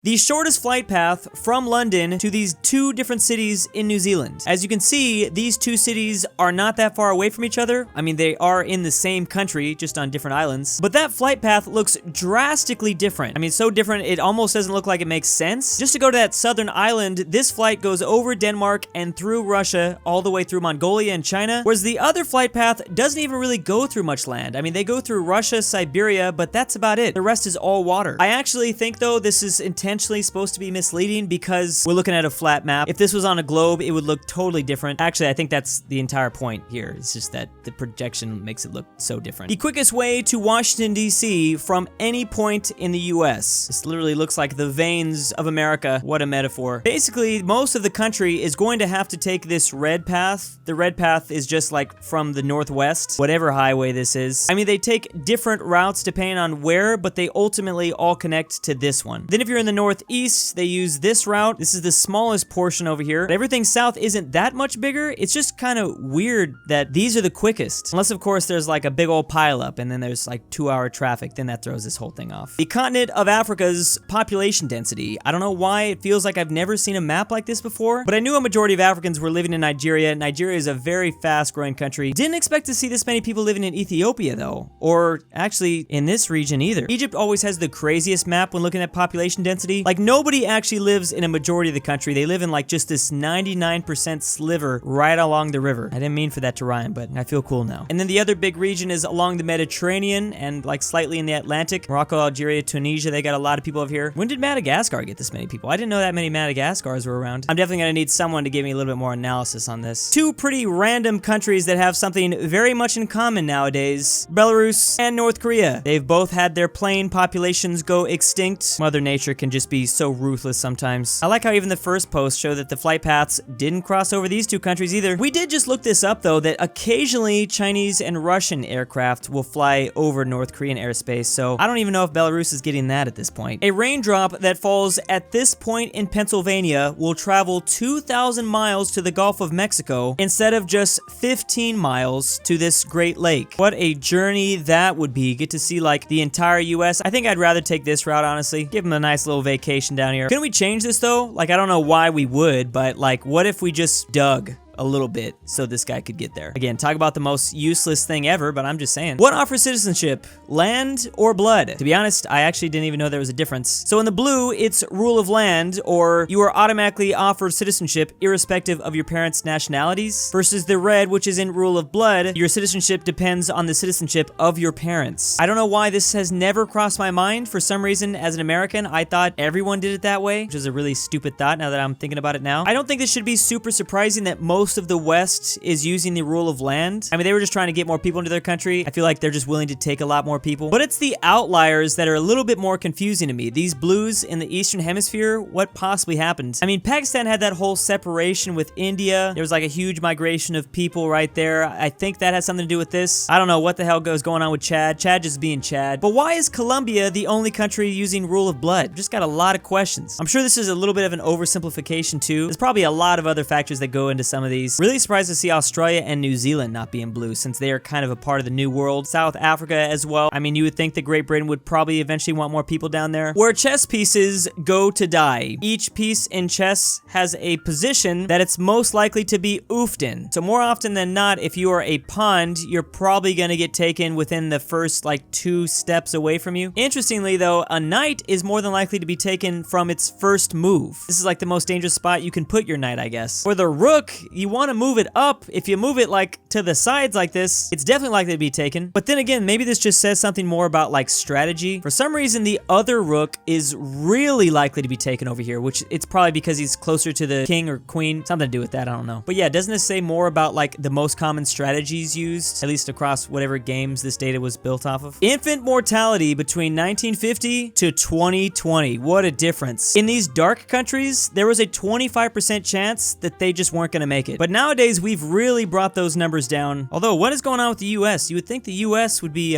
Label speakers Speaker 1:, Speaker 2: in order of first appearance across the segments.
Speaker 1: The shortest flight path from London to these two different cities in New Zealand. As you can see, these two cities are not that far away from each other. I mean, they are in the same country, just on different islands. But that flight path looks drastically different. I mean, so different, it almost doesn't look like it makes sense. Just to go to that southern island, this flight goes over Denmark and through Russia, all the way through Mongolia and China, whereas the other flight path doesn't even really go through much land. I mean, they go through Russia, Siberia, but that's about it. The rest is all water. I actually think, though, this is intentionally supposed to be misleading because we're looking at a flat map. If this was on a globe, it would look totally different. Actually, I think that's the entire point here. It's just that the projection makes it look so different. The quickest way to Washington, D.C. from any point in the U.S. This literally looks like the veins of America. What a metaphor. Basically, most of the country is going to have to take this red path. The red path is just like from the northwest, whatever highway this is. I mean, they take different routes depending on where, but they ultimately all connect to this one. Then if you're in the northeast, they use this route. This is the smallest portion over here. But everything south isn't that much bigger. It's just kind of weird that these are the quickest. Unless, of course, there's like a big old pileup and then there's like 2-hour traffic. Then that throws this whole thing off. The continent of Africa's population density. I don't know why it feels like I've never seen a map like this before, but I knew a majority of Africans were living in Nigeria. Nigeria is a very fast-growing country. Didn't expect to see this many people living in Ethiopia, though. Or actually in this region either. Egypt always has the craziest map when looking at population density. Like, nobody actually lives in a majority of the country. They live in like just this 99% sliver right along the river. I didn't mean for that to rhyme, but I feel cool now. And then the other big region is along the Mediterranean and like slightly in the Atlantic. Morocco, Algeria, Tunisia, they got a lot of people over here. When did Madagascar get this many people? I didn't know that many Madagascars were around. I'm definitely gonna need someone to give me a little bit more analysis on this. Two pretty random countries that have something very much in common nowadays. Belarus and North Korea. They've both had their plane populations go extinct. Mother Nature can just be so ruthless sometimes. I like how even the first post showed that the flight paths didn't cross over these two countries either. We did just look this up though, that occasionally Chinese and Russian aircraft will fly over North Korean airspace, so I don't even know if Belarus is getting that at this point. A raindrop that falls at this point in Pennsylvania will travel 2,000 miles to the Gulf of Mexico instead of just 15 miles to this Great Lake. What a journey that would be. Get to see like the entire US. I think I'd rather take this route, honestly. Give them a nice little vacation down here. Can we change this though? Like, I don't know why we would, but like, what if we just dug a little bit so this guy could get there? Again, talk about the most useless thing ever, but I'm just saying. What offers citizenship? Land or blood? To be honest, I actually didn't even know there was a difference. So in the blue, it's rule of land, or you are automatically offered citizenship irrespective of your parents' nationalities, versus the red, which is in rule of blood. Your citizenship depends on the citizenship of your parents. I don't know why this has never crossed my mind. For some reason, as an American, I thought everyone did it that way, which is a really stupid thought now that I'm thinking about it now. I don't think this should be super surprising that most of the West is using the rule of land. I mean, they were just trying to get more people into their country. I feel like they're just willing to take a lot more people. But it's the outliers that are a little bit more confusing to me. These blues in the Eastern Hemisphere, what possibly happened? I mean, Pakistan had that whole separation with India. There was like a huge migration of people right there. I think that has something to do with this. I don't know what the hell goes going on with Chad. Chad just being Chad. But why is Colombia the only country using rule of blood? Just got a lot of questions. I'm sure this is a little bit of an oversimplification too. There's probably a lot of other factors that go into some of these. Really surprised to see Australia and New Zealand not be in blue, since they are kind of a part of the new world. South Africa as well. I mean, you would think that Great Britain would probably eventually want more people down there. Where chess pieces go to die. Each piece in chess has a position that it's most likely to be oofed in. So more often than not, if you are a pawn, you're probably gonna get taken within the first like 2 steps away from you. Interestingly though, a knight is more than likely to be taken from its first move. This is like the most dangerous spot you can put your knight, I guess. For the rook, you want to move it up. If you move it like to the sides like this, it's definitely likely to be taken. But then again, maybe this just says something more about like strategy. For some reason, the other rook is really likely to be taken over here, which it's probably because he's closer to the king or queen. Something to do with that, I don't know. But yeah, doesn't this say more about like the most common strategies used, at least across whatever games this data was built off of? Infant mortality between 1950 to 2020. What a difference. In these dark countries, there was a 25% chance that they just weren't gonna make it. But nowadays, we've really brought those numbers down. Although, what is going on with the US? You would think the US would be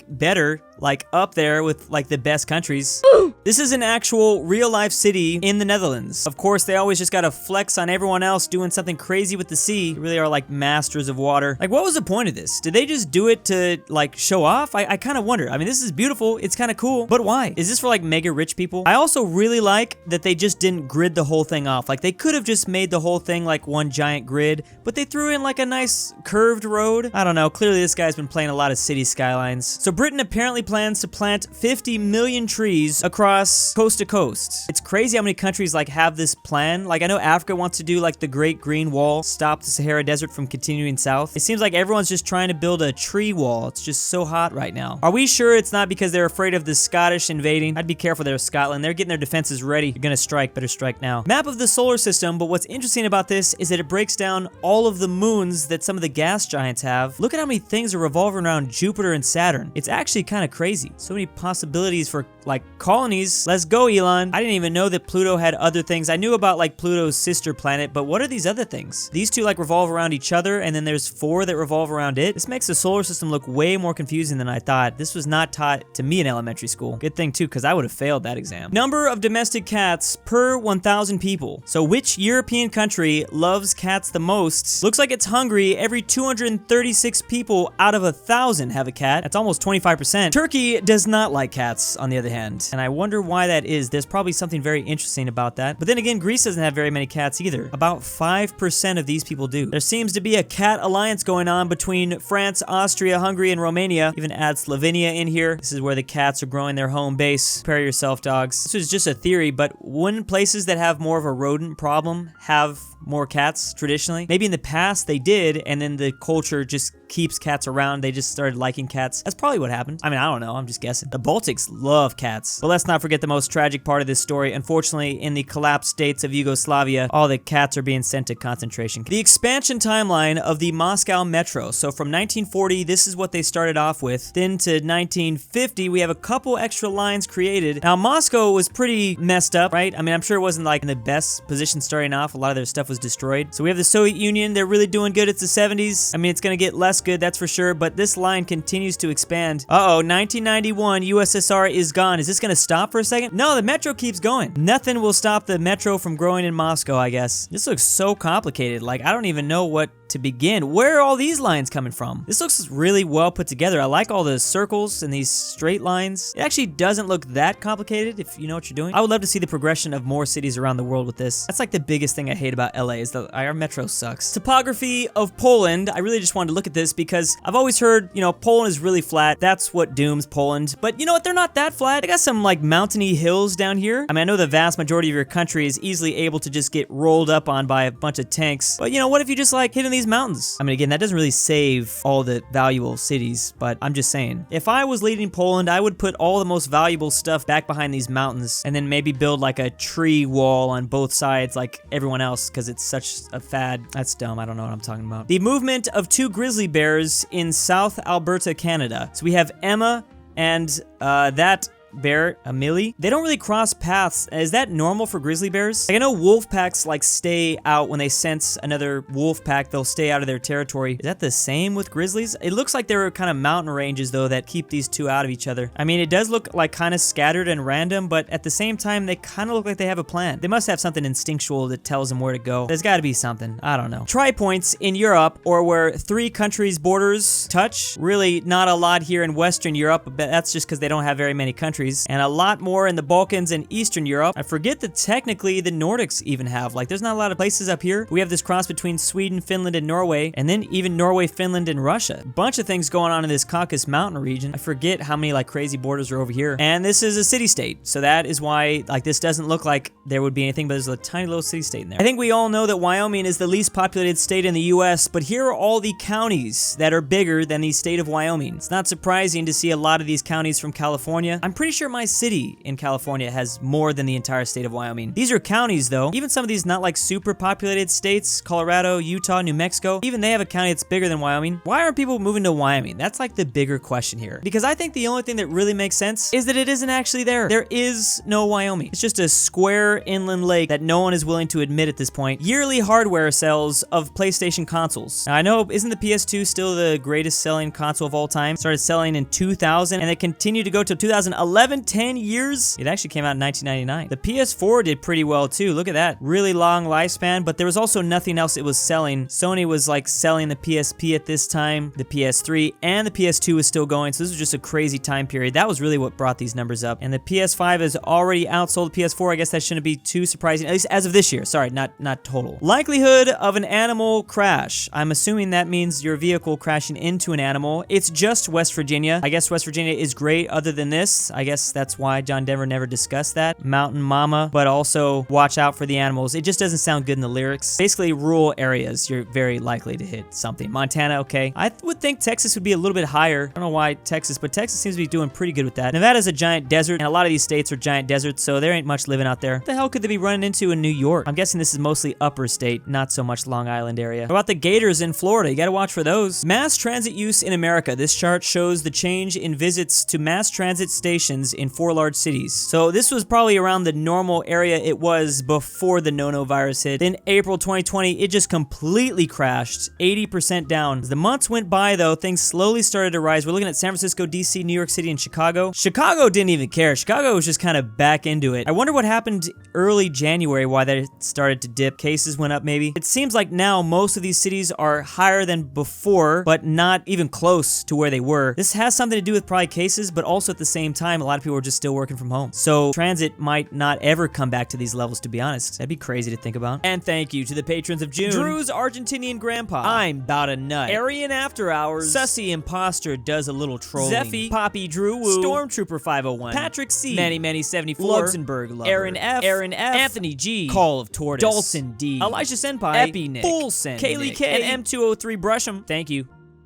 Speaker 1: better like up there with like the best countries. This is an actual real life city in the Netherlands. Of course, they always just gotta flex on everyone else doing something crazy with the sea. They really are like masters of water. Like, what was the point of this? Did they just do it to like show off? I kind of wonder. I mean, this is beautiful. It's kind of cool, but why? Is this for like mega rich people? I also really like that they just didn't grid the whole thing off. Like, they could have just made the whole thing like one giant grid, but they threw in like a nice curved road. I don't know. Clearly, this guy's been playing a lot of city skylines. So Britain apparently plans to plant 50 million trees across coast to coast. It's crazy how many countries like have this plan. Like, I know Africa wants to do like the Great Green Wall, stop the Sahara Desert from continuing south. It seems like everyone's just trying to build a tree wall. It's just so hot right now. Are we sure it's not because they're afraid of the Scottish invading? I'd be careful there, Scotland. They're getting their defenses ready. You're gonna strike, better strike now. Map of the solar system, but what's interesting about this is that it breaks down all of the moons that some of the gas giants have. Look at how many things are revolving around Jupiter and Saturn. It's actually kind of crazy. So many possibilities for like colonies. Let's go, Elon. I didn't even know that Pluto had other things. I knew about like Pluto's sister planet, but what are these other things? These two like revolve around each other, and then there's 4 that revolve around it. This makes the solar system look way more confusing than I thought. This was not taught to me in elementary school. Good thing too, because I would have failed that exam. Number of domestic cats per 1,000 people. So which European country loves cats the most? Looks like it's Hungary. Every 236 people out of 1,000 have a cat. That's almost 25%. Turkey does not like cats, on the other hand, and I wonder why that is. There's probably something very interesting about that. But then again, Greece doesn't have very many cats either. About 5% of these people do. There seems to be a cat alliance going on between France, Austria, Hungary, and Romania. Even add Slovenia in here. This is where the cats are growing their home base. Prepare yourself, dogs. This is just a theory, but wouldn't places that have more of a rodent problem have more cats traditionally? Maybe in the past they did, and then the culture just keeps cats around. They just started liking cats. That's probably what happened. I mean, I don't know. I'm just guessing. The Baltics love cats. But let's not forget the most tragic part of this story. Unfortunately, in the collapsed states of Yugoslavia, all the cats are being sent to concentration camps. The expansion timeline of the Moscow Metro. So from 1940, this is what they started off with. Then to 1950, we have a couple extra lines created. Now, Moscow was pretty messed up, right? I mean, I'm sure it wasn't like in the best position starting off. A lot of their stuff was destroyed. So we have the Soviet Union. They're really doing good. It's the 70s. I mean, it's gonna get less good, that's for sure, but this line continues to expand. Uh-oh, 1991, USSR is gone. Is this gonna stop for a second? No, the metro keeps going. Nothing will stop the metro from growing in Moscow, I guess. This looks so complicated. Like, I don't even know what to begin. Where are all these lines coming from? This looks really well put together. I like all the circles and these straight lines. It actually doesn't look that complicated if you know what you're doing. I would love to see the progression of more cities around the world with this. That's like the biggest thing I hate about LA is that our metro sucks. Topography of Poland. I really just wanted to look at this because I've always heard, you know, Poland is really flat. That's what dooms Poland. But you know what? They're not that flat. They got some like mountainy hills down here. I mean, I know the vast majority of your country is easily able to just get rolled up on by a bunch of tanks. But you know, what if you just like hitting these mountains? I mean, again, that doesn't really save all the valuable cities, but I'm just saying. If I was leading Poland, I would put all the most valuable stuff back behind these mountains and then maybe build like a tree wall on both sides like everyone else because it's such a fad. That's dumb. I don't know what I'm talking about. The movement of 2 grizzly bears in South Alberta, Canada. So we have Emma and that bear, a Millie. They don't really cross paths. Is that normal for grizzly bears? Like, I know wolf packs like stay out when they sense another wolf pack. They'll stay out of their territory. Is that the same with grizzlies? It looks like there are kind of mountain ranges though that keep these two out of each other. I mean, it does look like kind of scattered and random, but at the same time, they kind of look like they have a plan. They must have something instinctual that tells them where to go. There's got to be something. I don't know. Tri-points in Europe, or where 3 countries' borders touch. Really not a lot here in Western Europe, but that's just because they don't have very many countries. And a lot more in the Balkans and Eastern Europe. I forget that technically the Nordics even have, like, there's not a lot of places up here. We have this cross between Sweden, Finland, and Norway, and then even Norway, Finland, and Russia. A bunch of things going on in this Caucasus Mountain region. I forget how many, like, crazy borders are over here. And this is a city-state, so that is why, like, this doesn't look like there would be anything, but there's a tiny little city-state in there. I think we all know that Wyoming is the least populated state in the U.S., but here are all the counties that are bigger than the state of Wyoming. It's not surprising to see a lot of these counties from California. I'm pretty sure my city in California has more than the entire state of Wyoming. These are counties though. Even some of these not like super populated states, Colorado, Utah, New Mexico, even they have a county that's bigger than Wyoming. Why aren't people moving to Wyoming? That's like the bigger question here. Because I think the only thing that really makes sense is that it isn't actually there. There is no Wyoming. It's just a square inland lake that no one is willing to admit at this point. Yearly hardware sales of PlayStation consoles. Now I know, isn't the PS2 still the greatest selling console of all time? Started selling in 2000 and it continued to go till 2011, 10 years. It actually came out in 1999. The PS4 did pretty well too. Look at that. Really long lifespan, but there was also nothing else it was selling. Sony was like selling the PSP at this time, the PS3, and the PS2 was still going. So this was just a crazy time period. That was really what brought these numbers up. And the PS5 has already outsold the PS4. I guess that shouldn't be too surprising, at least as of this year. Sorry, not total. Likelihood of an animal crash. I'm assuming that means your vehicle crashing into an animal. It's just West Virginia. I guess West Virginia is great other than this. I guess that's why John Denver never discussed that. Mountain Mama, but also watch out for the animals. It just doesn't sound good in the lyrics. Basically, rural areas, you're very likely to hit something. Montana, okay. I would think Texas would be a little bit higher. I don't know why Texas, but Texas seems to be doing pretty good with that. Nevada's a giant desert, and a lot of these states are giant deserts, so there ain't much living out there. What the hell could they be running into in New York? I'm guessing this is mostly upper state, not so much Long Island area. What about the gators in Florida? You gotta watch for those. Mass transit use in America. This chart shows the change in visits to mass transit stations in 4 large cities. So this was probably around the normal area it was before the no-no virus hit. Then April 2020, it just completely crashed, 80% down. As the months went by though, things slowly started to rise. We're looking at San Francisco, DC, New York City, and Chicago. Chicago didn't even care. Chicago was just kind of back into it. I wonder what happened early January, why that started to dip. Cases went up maybe. It seems like now most of these cities are higher than before, but not even close to where they were. This has something to do with probably cases, but also at the same time, a lot of people are just still working from home. So transit might not ever come back to these levels, to be honest. That'd be crazy to think about. And thank you to the patrons of June. Drew's Argentinian Grandpa. I'm Bout a Nut. AryanAfterHours. Sussy Imposter does a little trolling. Zeffi. Poppy Drew Woo. Stormtrooper 501. Patrick C. Many 74. LuxembourgLover. Aaron F. Anthony G. Call of Tortoise. Dalton D. Elijah Senpai. EpiNick. Fullsend. Kaylee K. And M203 BrushEm. Thank you.